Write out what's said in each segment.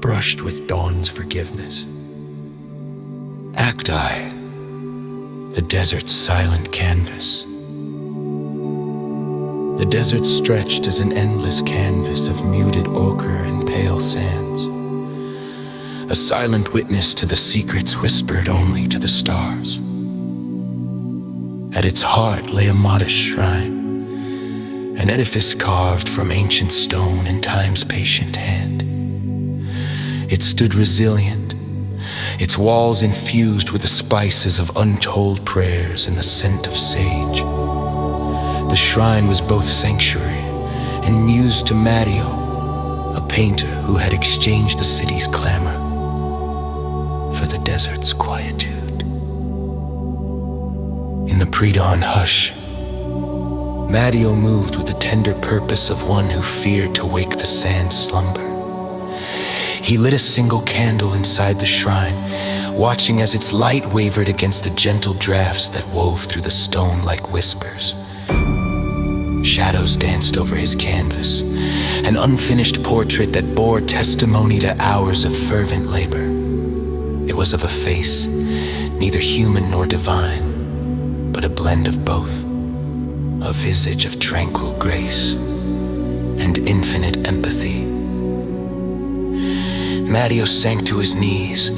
brushed with dawn's forgiveness. Cacti, the desert's silent canvas. The desert stretched as an endless canvas of muted ochre and pale sands, a silent witness to the secrets whispered only to the stars. At its heart lay a modest shrine, an edifice carved from ancient stone in time's patient hand. It stood resilient, its walls infused with the spices of untold prayers and the scent of sage. The shrine was both sanctuary and muse to Mario, a painter who had exchanged the city's clamor for the desert's quietude. In the pre-dawn hush, Mario moved with the tender purpose of one who feared to wake the sand's slumber. He lit a single candle inside the shrine, watching as its light wavered against the gentle drafts that wove through the stone like whispers. Shadows danced over his canvas, an unfinished portrait that bore testimony to hours of fervent labor. It was of a face, neither human nor divine, but a blend of both, a visage of tranquil grace and infinite empathy. Mario sank to his knees,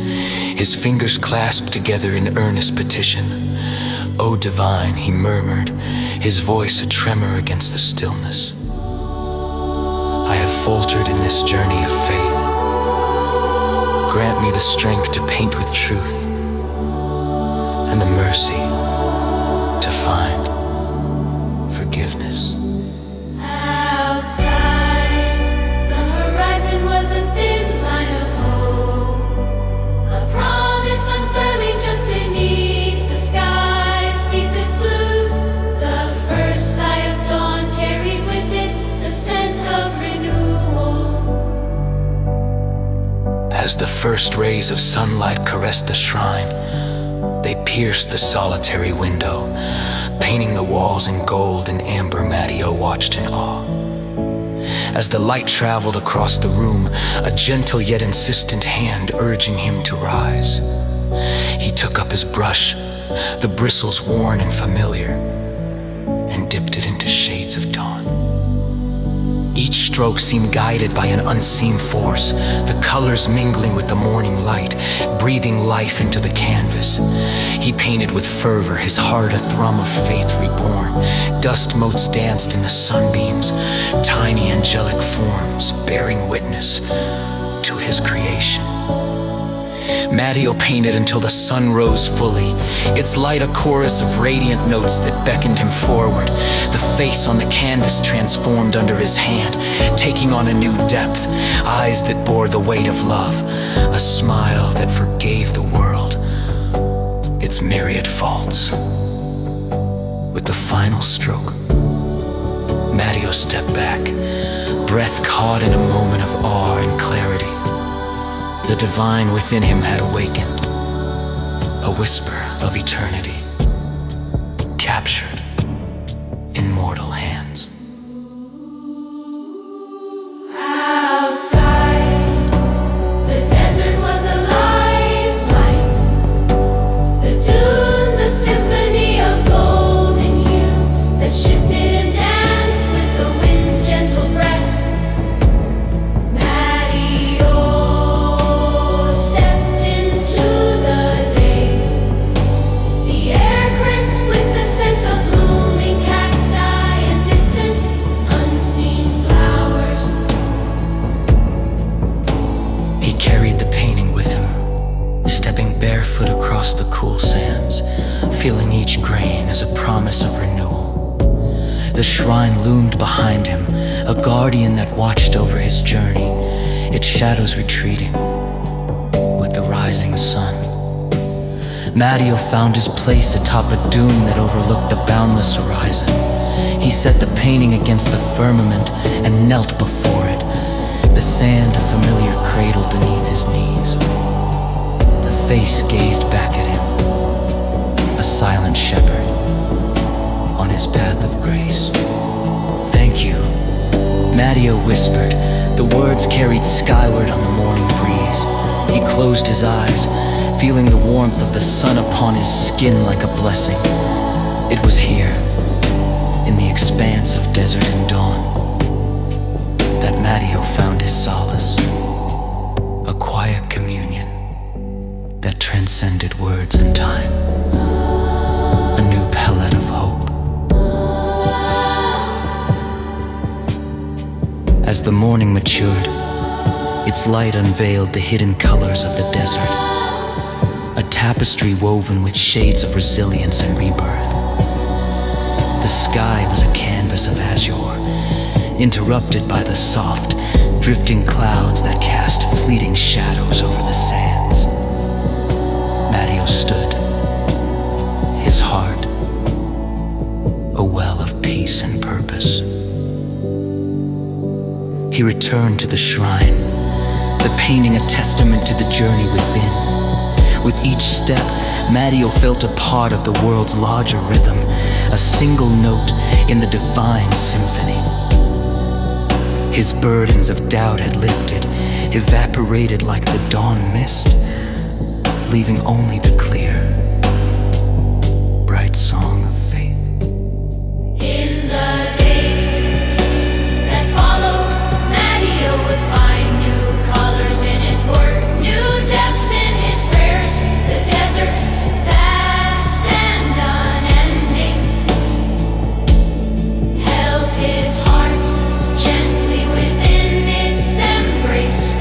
his fingers clasped together in earnest petition. "O divine," he murmured, his voice a tremor against the stillness. "I have faltered in this journey of faith. Grant me the strength to paint with truth and the mercy to find forgiveness." Outside, the horizon was a thin line of hope, a promise unfurling just beneath the sky's deepest blues. The first sigh of dawn carried with it the scent of renewal. As the first rays of sunlight caressed the shrine, they pierced the solitary window, painting the walls in gold and amber. Mario watched in awe. As the light traveled across the room, a gentle yet insistent hand urging him to rise. He took up his brush, the bristles worn and familiar, and dipped it into shades of dawn. Each stroke seemed guided by an unseen force, the colors mingling with the morning light, breathing life into the canvas. He painted with fervor, his heart a thrum of faith reborn. Dust motes danced in the sunbeams, tiny angelic forms bearing witness to his creation. Mario painted until the sun rose fully, its light a chorus of radiant notes that beckoned him forward. The face on the canvas transformed under his hand, taking on a new depth, eyes that bore the weight of love, a smile that forgave the world its myriad faults. With the final stroke, Mario stepped back, breath caught in a moment of awe and clarity. The divine within him had awakened, a whisper of eternity, captured in mortal hands. Outside, the desert was a live light, the dunes a symphony of golden hues that shifted and danced with the wind's gentle breath. Mario stepped into the day, the air crisp with the scent of blooming cacti and distant, unseen flowers. He carried the painting with him, stepping barefoot across the cool sands, feeling each grain as a promise of renewal. The shrine loomed behind him, a guardian that watched over his journey, its shadows retreating with the rising sun. Mario found his place atop a dune that overlooked the boundless horizon. He set the painting against the firmament and knelt before it, the sand a familiar cradle beneath his knees. The face gazed back at him, a silent shepherd on his path of grace. "Thank you," Mario whispered, the words carried skyward on the morning breeze. He closed his eyes, feeling the warmth of the sun upon his skin like a blessing. It was here, in the expanse of desert and dawn, that Matteo found his solace, a quiet communion that transcended words and time, a new pellet of hope. As the morning matured, its light unveiled the hidden colors of the desert, a tapestry woven with shades of resilience and rebirth. The sky was a canvas of azure, interrupted by the soft, drifting clouds that cast fleeting shadows over the sands. Matteo stood, his heart a well of peace and purpose. He returned to the shrine, the painting a testament to the journey within. With each step, Matteo felt a part of the world's larger rhythm, a single note in the divine symphony. His burdens of doubt had lifted, evaporated like the dawn mist, leaving only the clear, bright song of faith. In the days that followed, Matteo would find new colors in his work, new depths in his prayers. The desert, vast and unending, held his heart gently within its embrace,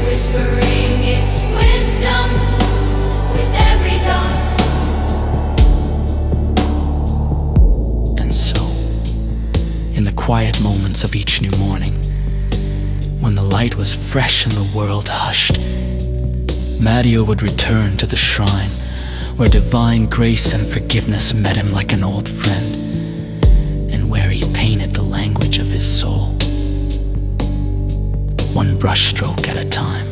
whispering its wisdom with every dawn. And so, in the quiet moments of each new morning, when the light was fresh and the world hushed, Matteo would return to the shrine where divine grace and forgiveness met him like an old friend, and where he painted the language of his soul, one brushstroke at a time.